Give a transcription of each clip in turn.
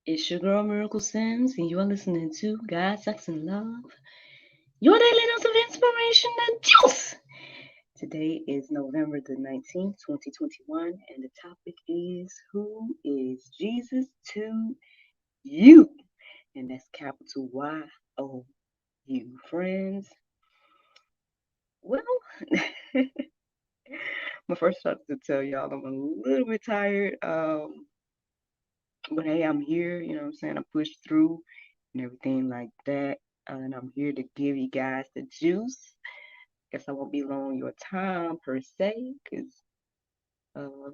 It's your girl Miracle Sims, and you're listening to God, Sex, and Love, your daily dose of inspiration and juice. Today is November the 19th, 2021, and the topic is Who is Jesus to you? And that's capital YOU. Friends, well, my first thought to tell y'all I'm a little bit tired. But hey, I'm here, you know what I'm saying? I pushed through and everything like that. And I'm here to give you guys the juice. Guess I won't be long your time per se, because um,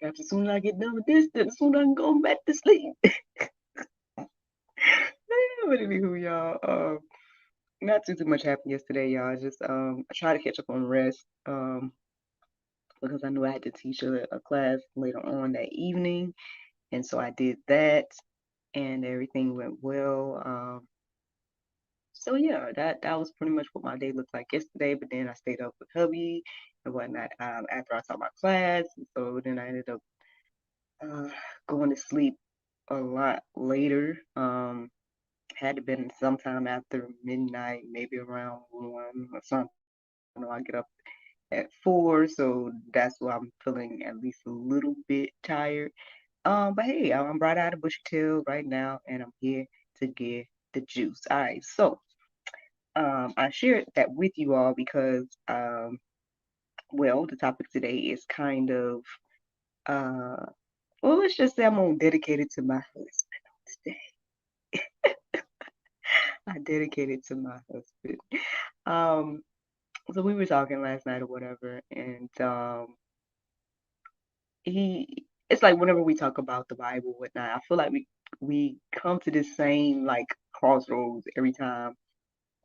perhaps as soon as I get done with this, then as soon as I can go back to sleep. But anywho, y'all, not too much happened yesterday, y'all. Just I tried to catch up on rest because I knew I had to teach a class later on that evening, and so I did that, and everything went well. So yeah, that was pretty much what my day looked like yesterday. But then I stayed up with hubby and whatnot after I taught my class. And so then I ended up uh, going to sleep a lot later. Had to been sometime after midnight, maybe around 1 or something. I know I get up at 4, so that's why I'm feeling at least a little bit tired. But hey, I'm right out of bushy tail right now, and I'm here to get the juice. All right, so I shared that with you all because, well, the topic today is kind of, uh, well, let's just say I'm gonna dedicate it to my husband today. I dedicate it to my husband. Um, so we were talking last night or whatever, and it's like whenever we talk about the Bible, whatnot, I feel like we come to this same like crossroads every time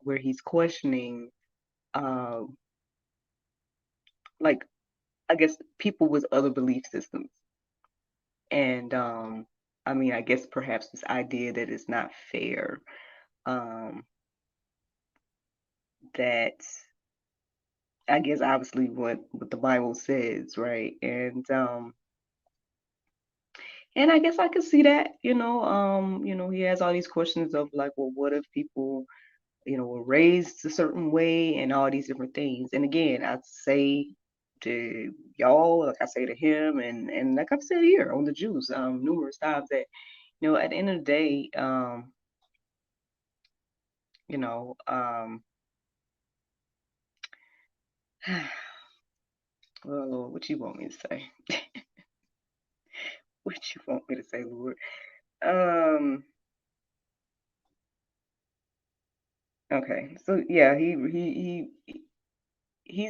where he's questioning, um, like I guess people with other belief systems. And I mean, I guess perhaps this idea that it's not fair, um, that I guess obviously what the Bible says, right? And I guess I could see that, he has all these questions of like, well, what if people, were raised a certain way and all these different things. And again, I say to y'all, like I say to him, and like I've said here on the Jews, numerous times that, at the end of the day, you know, um, well, Lord, what you want me to say? What you want me to say, Lord? Um, okay, so yeah, he's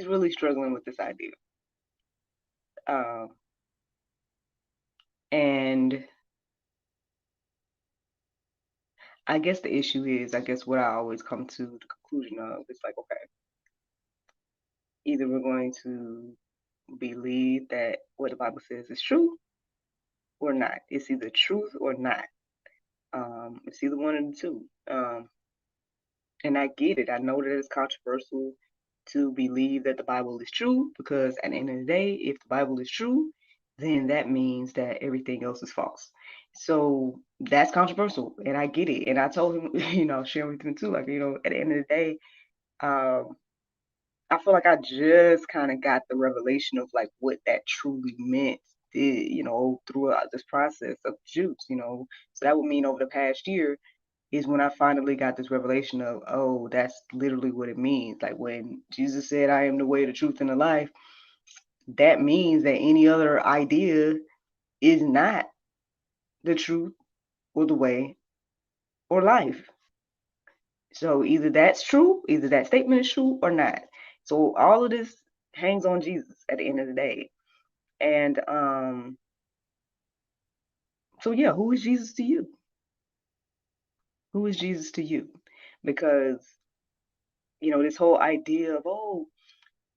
really struggling with this idea. Um, and I guess the issue is, I guess what I always come to the conclusion of is like, okay, either we're going to believe that what the Bible says is true or not. It's either truth or not. It's either one of the two. And I get it. I know that it's controversial to believe that the Bible is true because at the end of the day, if the Bible is true, then that means that everything else is false. So that's controversial, and I get it. And I told him, sharing with him too, like, at the end of the day, um, I feel like I just kind of got the revelation of like what that truly meant, throughout this process of juice, So that would mean over the past year, is when I finally got this revelation of, oh, that's literally what it means. Like when Jesus said, I am the way, the truth, and the life, that means that any other idea is not the truth or the way or life. So either that's true, either that statement is true or not. So all of this hangs on Jesus at the end of the day. And so yeah, who is Jesus to you? Who is Jesus to you? Because, this whole idea of,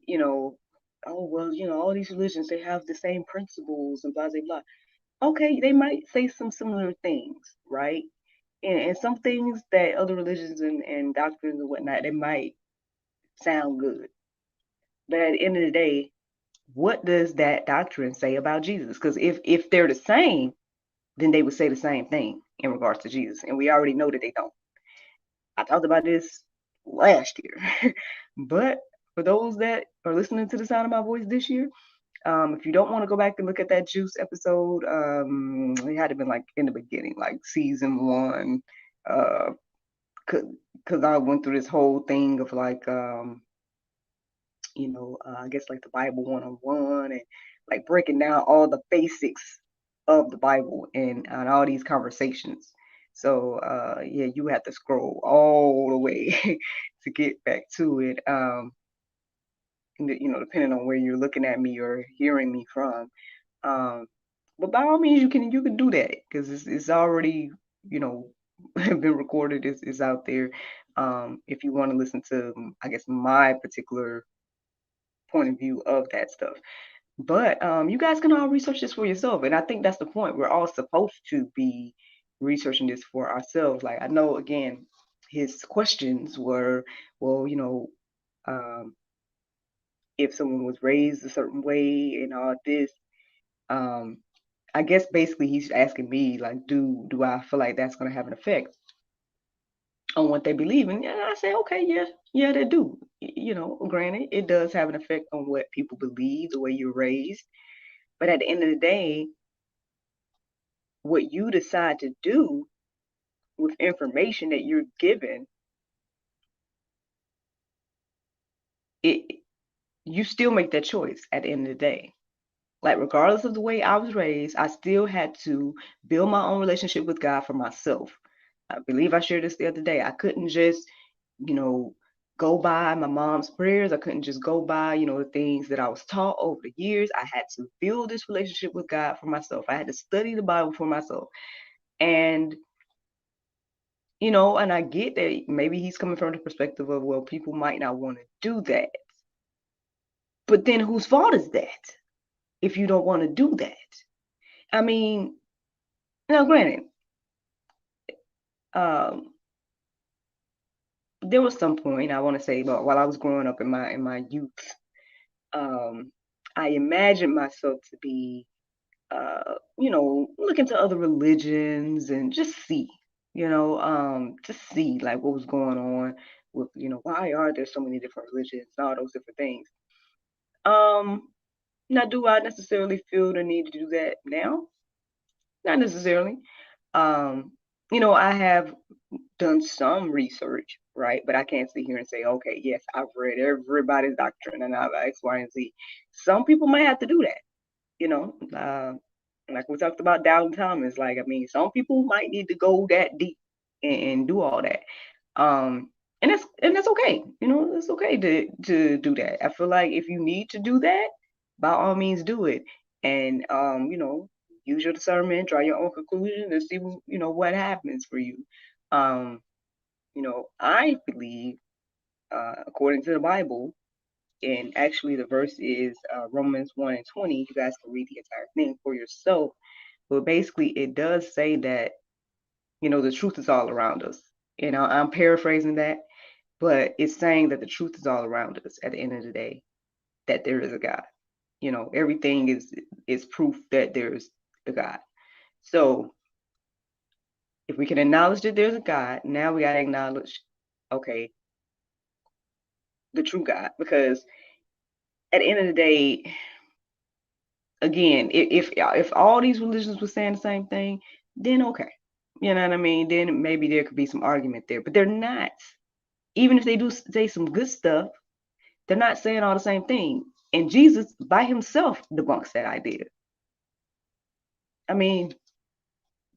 you know, oh, well, all these religions, they have the same principles and blah, blah, blah. Okay, they might say some similar things, right? And some things that other religions and doctrines and whatnot, they might sound good. But at the end of the day, what does that doctrine say about Jesus? Because if they're the same, then they would say the same thing in regards to Jesus. And we already know that they don't. I talked about this last year. But for those that are listening to the sound of my voice this year, if you don't want to go back and look at that Juice episode, it had to been like in the beginning, like season one, uh, because I went through this whole thing of like, I guess like the Bible 101 and like breaking down all the basics of the Bible and all these conversations. So yeah, you have to scroll all the way to get back to it. Depending on where you're looking at me or hearing me from. Um, but by all means, you can do that because it's already you know been recorded. It's out there. If you want to listen to, I guess, my particular point of view of that stuff. But you guys can all research this for yourself, and I think that's the point. We're all supposed to be researching this for ourselves. Like I know, again, his questions were, well, um, if someone was raised a certain way and all this, um, I guess basically he's asking me like, do I feel like that's gonna have an effect on what they believe in? And I say, okay, yeah, they do. Granted, it does have an effect on what people believe, the way you're raised. But at the end of the day, what you decide to do with information that you're given, it you still make that choice at the end of the day. Like regardless of the way I was raised, I still had to build my own relationship with God for myself. I believe I shared this the other day. I couldn't just, you know, go by my mom's prayers. I couldn't just go by, the things that I was taught over the years. I had to build this relationship with God for myself. I had to study the Bible for myself. And and I get that maybe he's coming from the perspective of, well, people might not want to do that. But then whose fault is that if you don't want to do that? I mean, now granted, um, there was some point I want to say, but while I was growing up in my youth, um, I imagined myself to be, look into other religions and just see, just see like what was going on with, why are there so many different religions and all those different things. Um, Now, do I necessarily feel the need to do that now? Not necessarily. Um, I have done some research, right? But I can't sit here and say, okay, yes, I've read everybody's doctrine and I've X, Y, and Z. Some people might have to do that, you know. Like we talked about Doubting Thomas. Like, I mean, some people might need to go that deep and do all that. Um, and that's okay. It's okay to do that. I feel like if you need to do that, by all means do it. And use your discernment, draw your own conclusions, and see what happens for you. Um, I believe, according to the Bible, and actually the verse is Romans 1:20. You guys can read the entire thing for yourself. But basically, it does say that the truth is all around us. I'm paraphrasing that, but it's saying that the truth is all around us at the end of the day, that there is a God. Everything is proof that there's a God. So if we can acknowledge that there's a God, now we gotta acknowledge, okay, the true God. Because at the end of the day, again, if all these religions were saying the same thing, then okay. You know what I mean? Then maybe there could be some argument there. But they're not. Even if they do say some good stuff, they're not saying all the same thing. And Jesus by himself debunks that idea. I mean,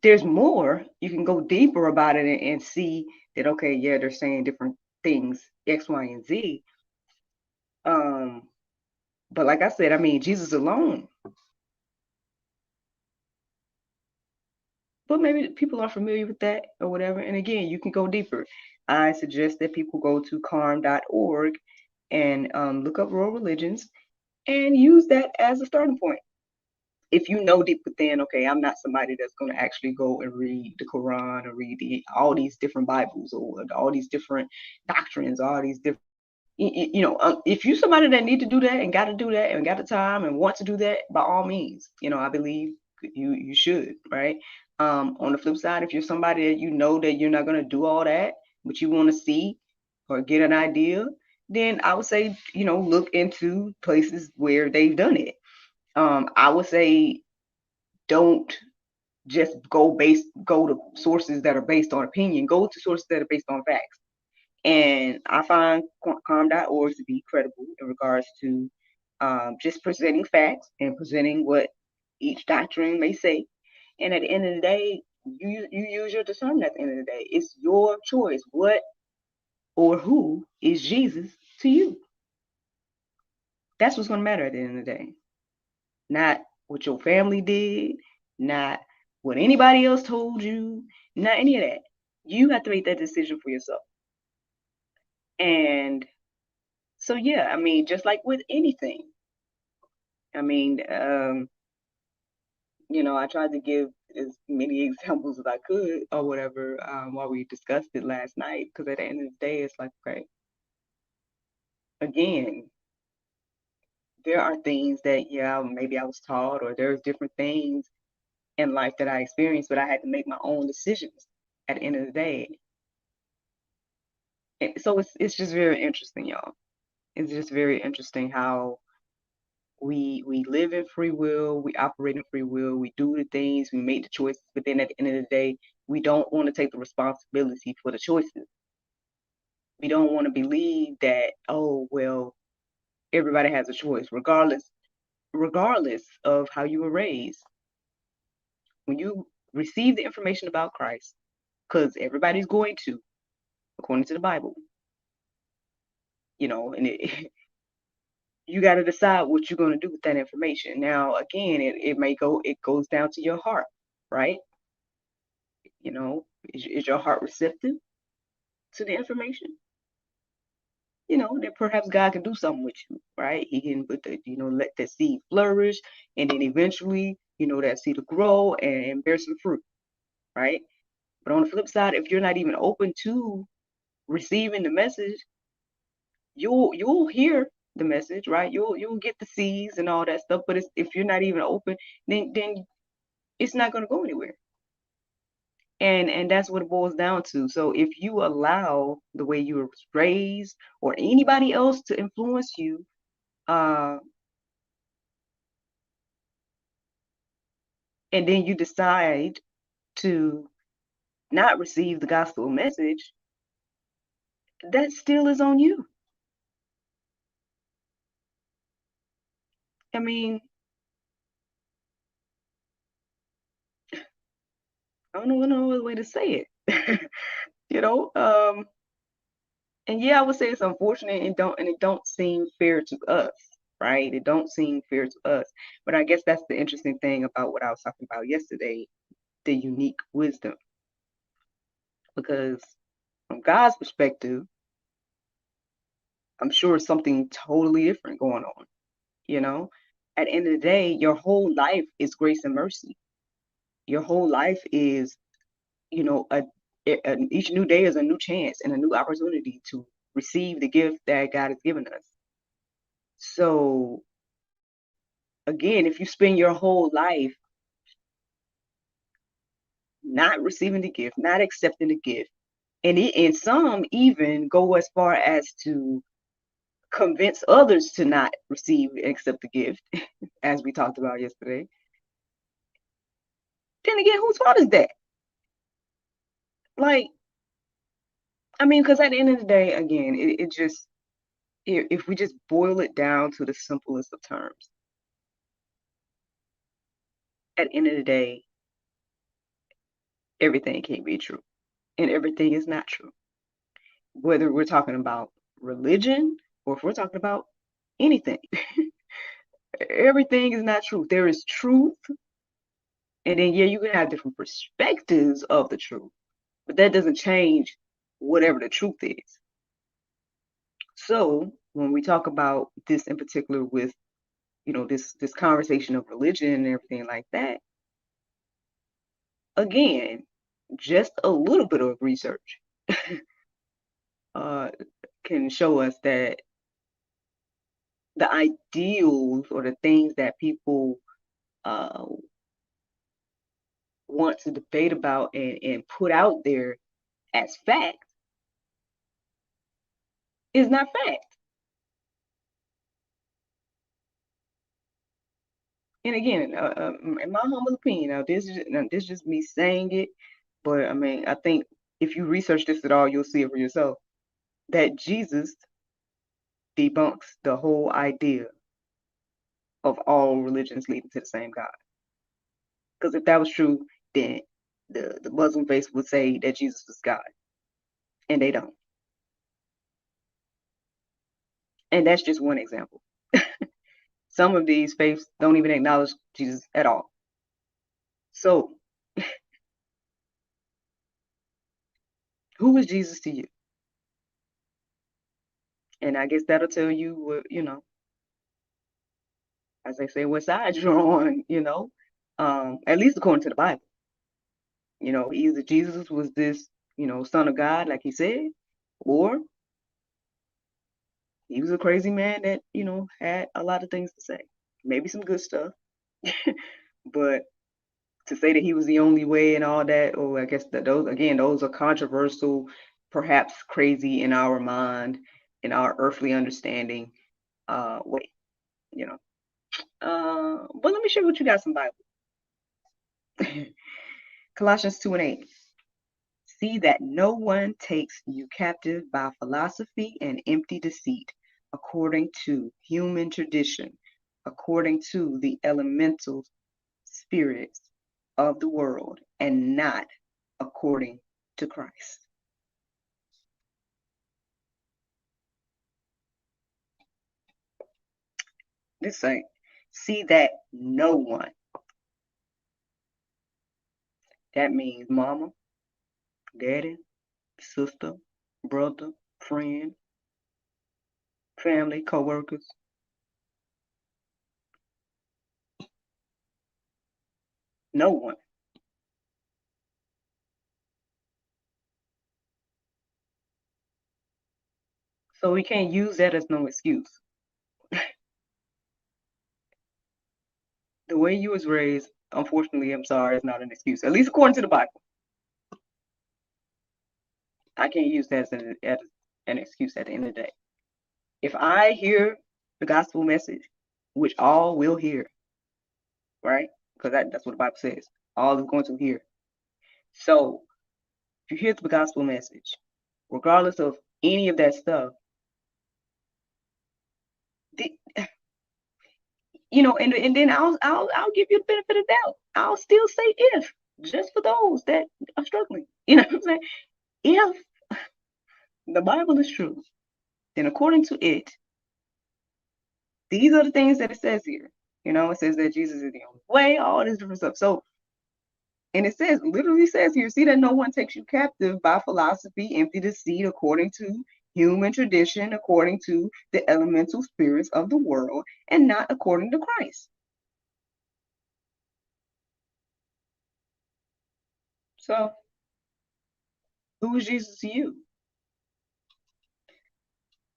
there's more. You can go deeper about it and see that, okay, yeah, they're saying different things, X, Y, and Z. But like I said, I mean, Jesus alone. But maybe people are familiar with that or whatever. And again, you can go deeper. I suggest that people go to carm.org and look up world religions and use that as a starting point. If you know deep within, okay, I'm not somebody that's going to actually go and read the Quran or read all these different Bibles or all these different doctrines, all these different, if you somebody that need to do that and got to do that and got the time and want to do that, by all means, I believe you should, right? On the flip side, if you're somebody that you know that you're not going to do all that, but you want to see or get an idea, then I would say, look into places where they've done it. I would say don't just go to sources that are based on opinion. Go to sources that are based on facts. And I find calm.org to be credible in regards to just presenting facts and presenting what each doctrine may say. And at the end of the day, you use your discernment at the end of the day. It's your choice. What or who is Jesus to you? That's what's going to matter at the end of the day. Not what your family did, not what anybody else told you, not any of that. You have to make that decision for yourself. And so, yeah, I mean, just like with anything, I mean, I tried to give as many examples as I could or whatever while we discussed it last night. Because at the end of the day, it's like, okay, again, there are things that, yeah, maybe I was taught, or there's different things in life that I experienced, but I had to make my own decisions at the end of the day. And so it's just very interesting, y'all. It's just very interesting how we live in free will, we operate in free will, we do the things, we make the choices, but then at the end of the day, we don't want to take the responsibility for the choices. We don't want to believe that, oh, well, everybody has a choice, regardless of how you were raised. When you receive the information about Christ, because everybody's going to, according to the Bible, and you got to decide what you're going to do with that information. Now, again, it goes down to your heart, right? Is your heart receptive to the information? Then perhaps God can do something with you, right? He can let that seed flourish, and then eventually, that seed will grow and bear some fruit, right? But on the flip side, if you're not even open to receiving the message, you'll hear the message, right? You'll get the seeds and all that stuff, but if you're not even open, then it's not going to go anywhere. And that's what it boils down to. So if you allow the way you were raised or anybody else to influence you, and then you decide to not receive the gospel message, that still is on you. I mean, I don't know no other way to say it. you know, um, and yeah, I would say it's unfortunate and it don't seem fair to us, right? It don't seem fair to us. But I guess that's the interesting thing about what I was talking about yesterday, the unique wisdom. Because from God's perspective, I'm sure it's something totally different going on, you know? At the end of the day, your whole life is grace and mercy. Your whole life is, you know, each new day is a new chance and a new opportunity to receive the gift that God has given us. So again, if you spend your whole life not receiving the gift, not accepting the gift, and some even go as far as to convince others to not receive and accept the gift, as we talked about yesterday, then again, whose fault is that? Like, I mean, because at the end of the day, again, it just, if we just boil it down to the simplest of terms, at the end of the day, everything can't be true and everything is not true. Whether we're talking about religion or if we're talking about anything, everything is not true. There is truth, and then, yeah, you can have different perspectives of the truth, but that doesn't change whatever the truth is. So when we talk about this in particular with, this conversation of religion and everything like that, again, just a little bit of research uh, can show us that the ideals or the things that people uh, want to debate about and put out there as fact is not fact. And again, in my humble opinion, this is just me saying it, but I mean, I think if you research this at all, you'll see it for yourself that Jesus debunks the whole idea of all religions leading to the same God. Because if that was true, then the Muslim faith would say that Jesus was God, and they don't. And that's just one example. Some of these faiths don't even acknowledge Jesus at all. So, who is Jesus to you? And I guess that'll tell you what, as they say, what side you're on, at least according to the Bible. Either Jesus was this, son of God, like he said, or he was a crazy man that, had a lot of things to say. Maybe some good stuff. But to say that he was the only way and all that, or I guess that those are controversial, perhaps crazy in our mind, in our earthly understanding, way, you know. But let me share with you guys some Bible. Colossians 2:8. See that no one takes you captive by philosophy and empty deceit, according to human tradition, according to the elemental spirits of the world, and not according to Christ. This say, see that no one. That means mama, daddy, sister, brother, friend, family, co-workers. No one. So we can't use that as no excuse. The way you was raised, unfortunately, I'm sorry, is not an excuse. At least according to the Bible. I can't use that as an excuse at the end of the day. If I hear the gospel message, which all will hear, right? Because that's what the Bible says. All is going to hear. So if you hear the gospel message, regardless of any of that stuff, and then I'll give you the benefit of the doubt. I'll still say if, just for those that are struggling. You know what I'm saying? If the Bible is true, then according to it, these are the things that it says here. It says that Jesus is the only way, all this different stuff. So, and it says, literally says here, see that no one takes you captive by philosophy, empty deceit, according to human tradition, according to the elemental spirits of the world, and not according to Christ. So, who is Jesus to you?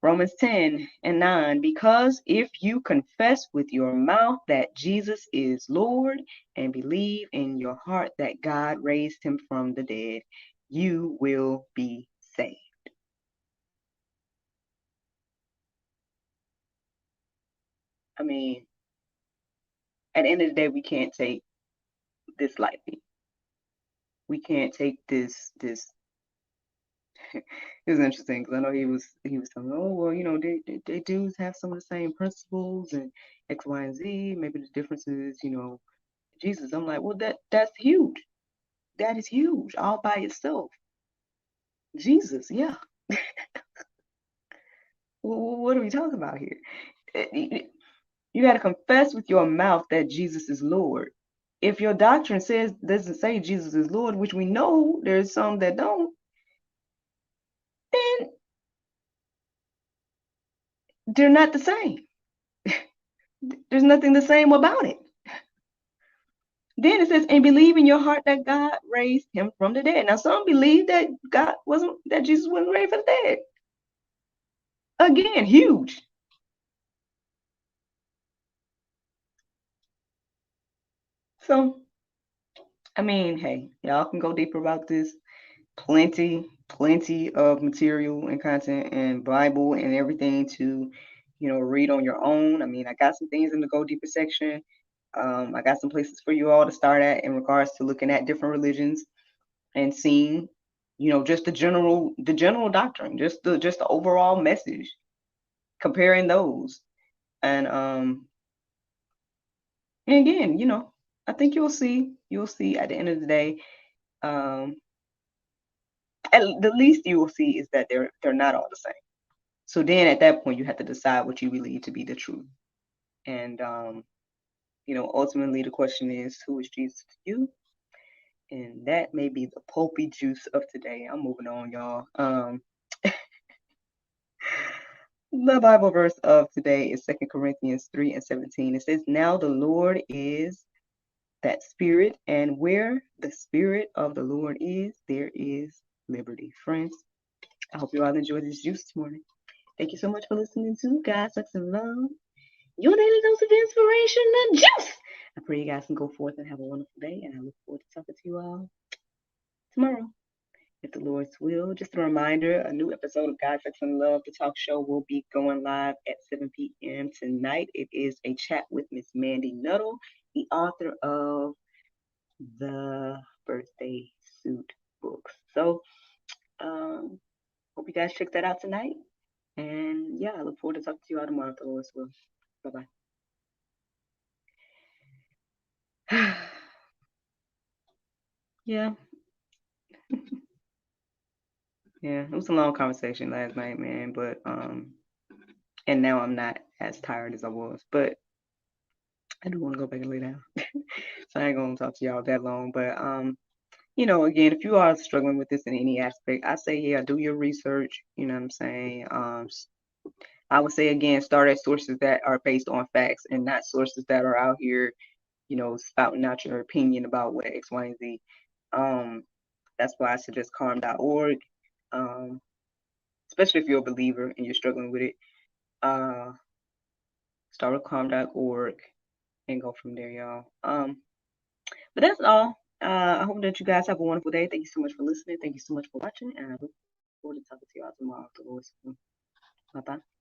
Romans 10:9, because if you confess with your mouth that Jesus is Lord and believe in your heart that God raised him from the dead, you will be saved. I mean, at the end of the day, we can't take this lightly. We can't take this. It was interesting because I know he was telling, oh well, they do have some of the same principles and X, Y, and Z. Maybe the difference is, Jesus. I'm like, well, that's huge. That is huge all by itself. Jesus, yeah. What are we talking about here? You got to confess with your mouth that Jesus is Lord. If your doctrine doesn't say Jesus is Lord, which we know there's some that don't, then they're not the same. There's nothing the same about it. Then it says, and believe in your heart that God raised him from the dead. Now, some believe that Jesus wasn't raised from the dead. Again, huge. So I mean, hey, y'all can go deeper about this. Plenty of material and content and Bible and everything to, read on your own. I mean, I got some things in the go deeper section. I got some places for you all to start at in regards to looking at different religions and seeing, just the general doctrine, just the overall message, comparing those. And again, I think you'll see at the end of the day, um, at the least you will see is that they're not all the same. So then at that point you have to decide what you believe to be the truth. And ultimately the question is, who is Jesus to you? And that may be the pulpy juice of today. I'm moving on, y'all. The Bible verse of today is 2 Corinthians 3:17. It says, "Now the Lord is that Spirit, and where the Spirit of the Lord is, there is liberty." Friends, I hope you all enjoyed this juice this morning. Thank you so much for listening to God, Sex, and Love, your daily dose of inspiration and juice. I pray you guys can go forth and have a wonderful day, and I look forward to talking to you all tomorrow, if the Lord's will. Just a reminder, a new episode of God, Sex, and Love, the talk show, will be going live at 7 p.m. tonight. It is a chat with Miss Mandy Nuttall, the author of the Birthday Suit books. So, hope you guys check that out tonight. And yeah, I look forward to talking to you all tomorrow, if the Lord's will. Bye bye. Yeah, yeah, it was a long conversation last night, man. But and now I'm not as tired as I was, but I do want to go back and lay down. So I ain't gonna talk to y'all that long. But again, if you are struggling with this in any aspect, I say yeah, do your research. You know what I'm saying? I would say again, start at sources that are based on facts and not sources that are out here, spouting out your opinion about what X, Y, and Z. Um, that's why I suggest calm.org. Um, especially if you're a believer and you're struggling with it. Uh, start with calm.org and go from there, y'all. But that's all. I hope that you guys have a wonderful day. Thank you so much for listening. Thank you so much for watching. And I look forward to talking to y'all tomorrow afterwards. Bye bye.